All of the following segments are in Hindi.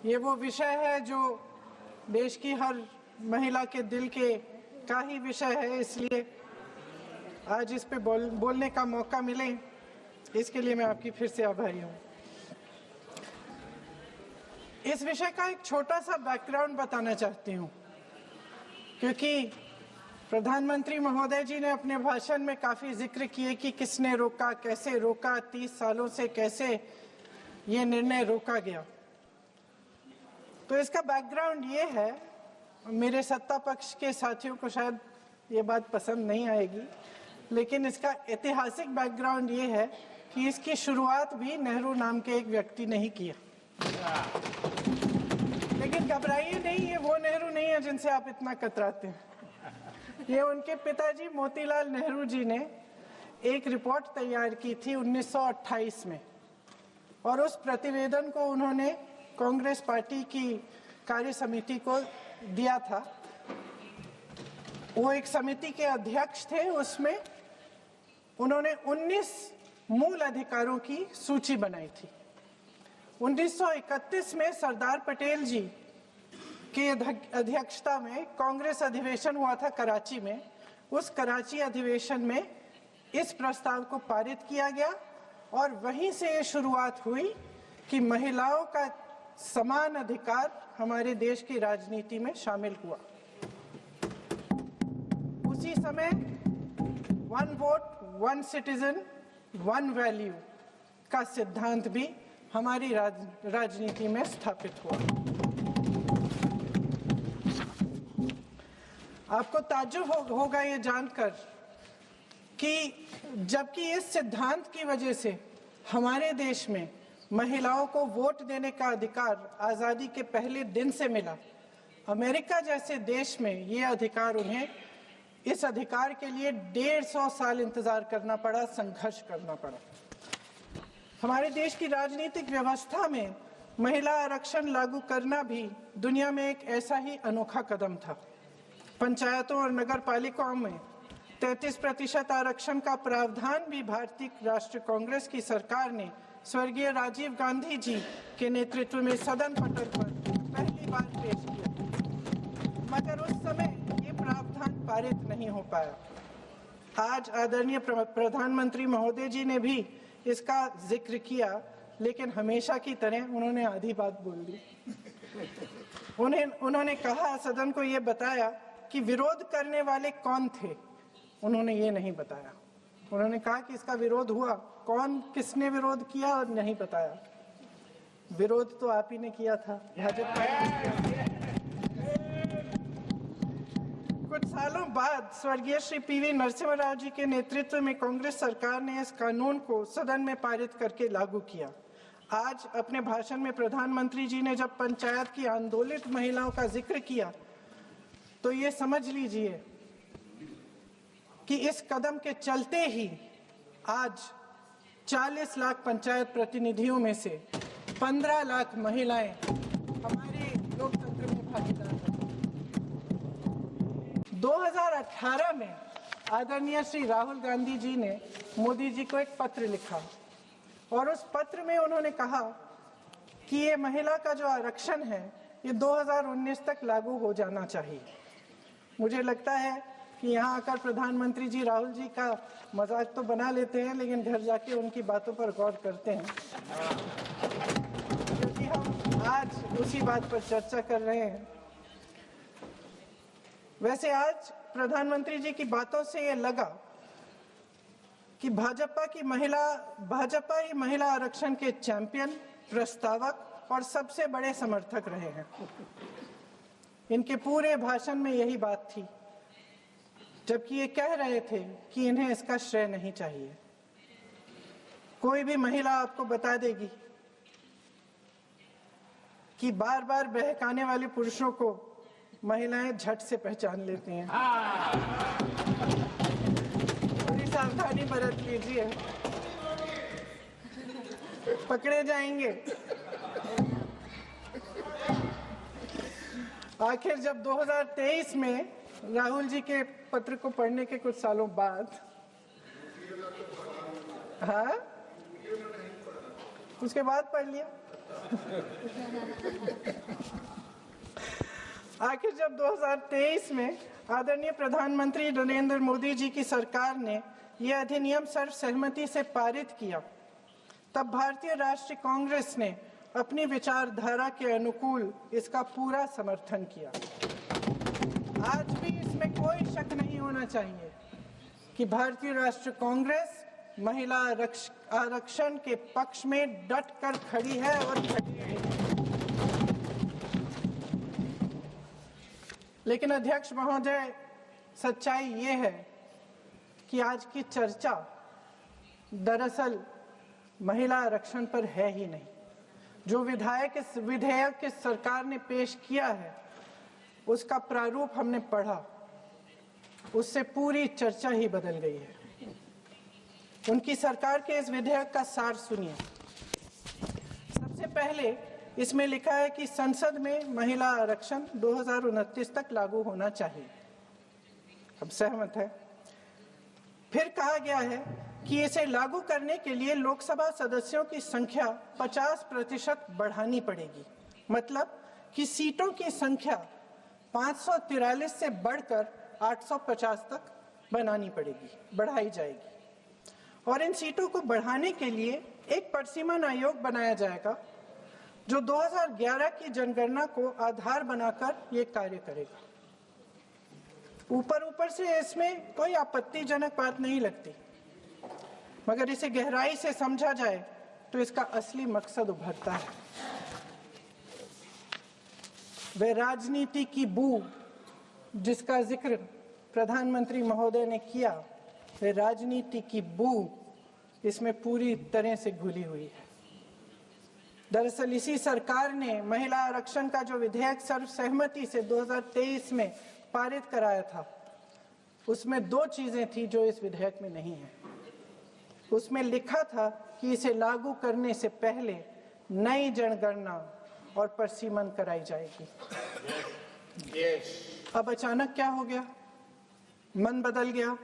ये वो विषय है जो देश की हर महिला के दिल के का ही विषय है, इसलिए आज इस पे बोलने का मौका मिले, इसके लिए मैं आपकी फिर से आभारी हूँ। इस विषय का एक छोटा सा बैकग्राउंड बताना चाहती हूँ, क्योंकि प्रधानमंत्री महोदय जी ने अपने भाषण में काफ़ी जिक्र किए कि किसने रोका, कैसे रोका, 30 सालों से कैसे ये निर्णय रोका गया। तो इसका बैकग्राउंड ये है, मेरे सत्ता पक्ष के साथियों को शायद ये बात पसंद नहीं आएगी, लेकिन इसका ऐतिहासिक बैकग्राउंड ये है कि इसकी शुरुआत भी नेहरू नाम के एक व्यक्ति ने ही किया। लेकिन घबराइए नहीं, ये वो नेहरू नहीं है जिनसे आप इतना कतराते हैं। ये उनके पिताजी मोतीलाल नेहरू जी ने एक रिपोर्ट तैयार की थी 1928 में, और उस प्रतिवेदन को उन्होंने कांग्रेस पार्टी की कार्य समिति को दिया था। वो एक समिति के अध्यक्ष थे, उसमें उन्होंने 19 मूल अधिकारों की सूची बनाई थी। 1931 में सरदार पटेल जी की अध्यक्षता में कांग्रेस अधिवेशन हुआ था कराची में। उस कराची अधिवेशन में इस प्रस्ताव को पारित किया गया और वहीं से ये शुरुआत हुई कि महिलाओं का समान अधिकार हमारे देश की राजनीति में शामिल हुआ। उसी समय 1 वोट 1 सिटीजन 1 वैल्यू का सिद्धांत भी हमारी राजनीति में स्थापित हुआ। आपको ताज्जुब होगा ये जानकर कि जबकि इस सिद्धांत की वजह से हमारे देश में महिलाओं को वोट देने का अधिकार आज़ादी के पहले दिन से मिला, अमेरिका जैसे देश में ये अधिकार उन्हें इस अधिकार के लिए 150 साल इंतजार करना पड़ा, संघर्ष करना पड़ा। हमारे देश की राजनीतिक व्यवस्था में महिला आरक्षण लागू करना भी दुनिया में एक ऐसा ही अनोखा कदम था। पंचायतों और नगर पालिकाओं में 33% आरक्षण का प्रावधान भी भारतीय राष्ट्रीय कांग्रेस की सरकार ने स्वर्गीय राजीव गांधी जी के नेतृत्व में सदन पटल पर पहली बार पेश किया, मगर उस समय ये प्रावधान पारित नहीं हो पाया। आज आदरणीय प्रधानमंत्री महोदय जी ने भी इसका जिक्र किया, लेकिन हमेशा की तरह उन्होंने आधी बात बोल दी। उन्होंने कहा, सदन को ये बताया कि विरोध करने वाले कौन थे, उन्होंने ये नहीं बताया। उन्होंने कहा कि इसका विरोध हुआ, कौन किसने विरोध किया और नहीं बताया। विरोध तो आप ही ने किया था, भाजपा ने। कुछ सालों बाद स्वर्गीय श्री पीवी नरसिम्हा राव जी के नेतृत्व में कांग्रेस सरकार ने इस कानून को सदन में पारित करके लागू किया। आज अपने भाषण में प्रधानमंत्री जी ने जब पंचायत की आंदोलित महिलाओं का जिक्र किया, तो ये समझ लीजिए कि इस कदम के चलते ही आज 40 लाख पंचायत प्रतिनिधियों में से 15 लाख महिलाएं हमारे लोकतंत्र में भागीदार हैं। 2018 में आदरणीय श्री राहुल गांधी जी ने मोदी जी को एक पत्र लिखा, और उस पत्र में उन्होंने कहा कि ये महिला का जो आरक्षण है ये 2019 तक लागू हो जाना चाहिए। मुझे लगता है कि यहाँ आकर प्रधानमंत्री जी राहुल जी का मजाक तो बना लेते हैं, लेकिन घर जाके उनकी बातों पर गौर करते हैं, क्योंकि हम आज उसी बात पर चर्चा कर रहे हैं। वैसे आज प्रधानमंत्री जी की बातों से ये लगा कि भाजपा ही महिला आरक्षण के चैंपियन, प्रस्तावक और सबसे बड़े समर्थक रहे हैं। इनके पूरे भाषण में यही बात थी, जबकि ये कह रहे थे कि इन्हें इसका श्रेय नहीं चाहिए। कोई भी महिला आपको बता देगी कि बार बार बहकाने वाले पुरुषों को महिलाएं झट से पहचान लेती हैं। थोड़ी सावधानी बरत लीजिए, पकड़े जाएंगे। आखिर जब 2023 में राहुल जी के पत्र को पढ़ने के कुछ सालों बाद, हाँ, उसके बाद पढ़ लिया। आखिर जब 2023 में आदरणीय प्रधानमंत्री नरेंद्र मोदी जी की सरकार ने यह अधिनियम सर्वसहमति से पारित किया, तब भारतीय राष्ट्रीय कांग्रेस ने अपनी विचारधारा के अनुकूल इसका पूरा समर्थन किया। आज भी इसमें कोई शक नहीं होना चाहिए कि भारतीय राष्ट्रीय कांग्रेस महिला आरक्षण के पक्ष में डट कर खड़ी है और खड़ी रहेगी। लेकिन अध्यक्ष महोदय, सच्चाई ये है कि आज की चर्चा दरअसल महिला आरक्षण पर है ही नहीं। जो विधेयक के सरकार ने पेश किया है, उसका प्रारूप हमने पढ़ा, उससे पूरी चर्चा ही बदल गई है। उनकी सरकार के इस विधेयक का सार सुनिए। सबसे पहले इसमें लिखा है कि संसद में महिला आरक्षण 2029 तक लागू होना चाहिए। अब सहमत है। फिर कहा गया है कि इसे लागू करने के लिए लोकसभा सदस्यों की संख्या 50% बढ़ानी पड़ेगी। मतलब कि सीटों की संख्या 543 से बढ़कर 850 तक बनानी पड़ेगी, बढ़ाई जाएगी। और इन सीटों को बढ़ाने के लिए एक परिसीमन आयोग बनाया जाएगा जो 2011 की जनगणना को आधार बनाकर ये कार्य करेगा। ऊपर से इसमें कोई आपत्तिजनक बात नहीं लगती, मगर इसे गहराई से समझा जाए तो इसका असली मकसद उभरता है। वह राजनीति की बू जिसका जिक्र प्रधानमंत्री महोदय ने किया, वह राजनीति की बू इसमें पूरी तरह से घुली हुई है। दरअसल इसी सरकार ने महिला आरक्षण का जो विधेयक सर्वसहमति से 2023 में पारित कराया था, उसमें 2 चीजें थी जो इस विधेयक में नहीं है। उसमें लिखा था कि इसे लागू करने से पहले नई जनगणना और परिसीमन कराई जाएगी। अब अचानक क्या हो गया? मन बदल गया।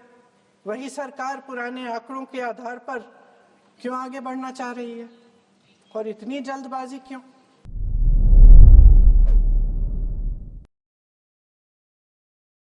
वही सरकार पुराने आंकड़ों के आधार पर क्यों आगे बढ़ना चाह रही है और इतनी जल्दबाजी क्यों?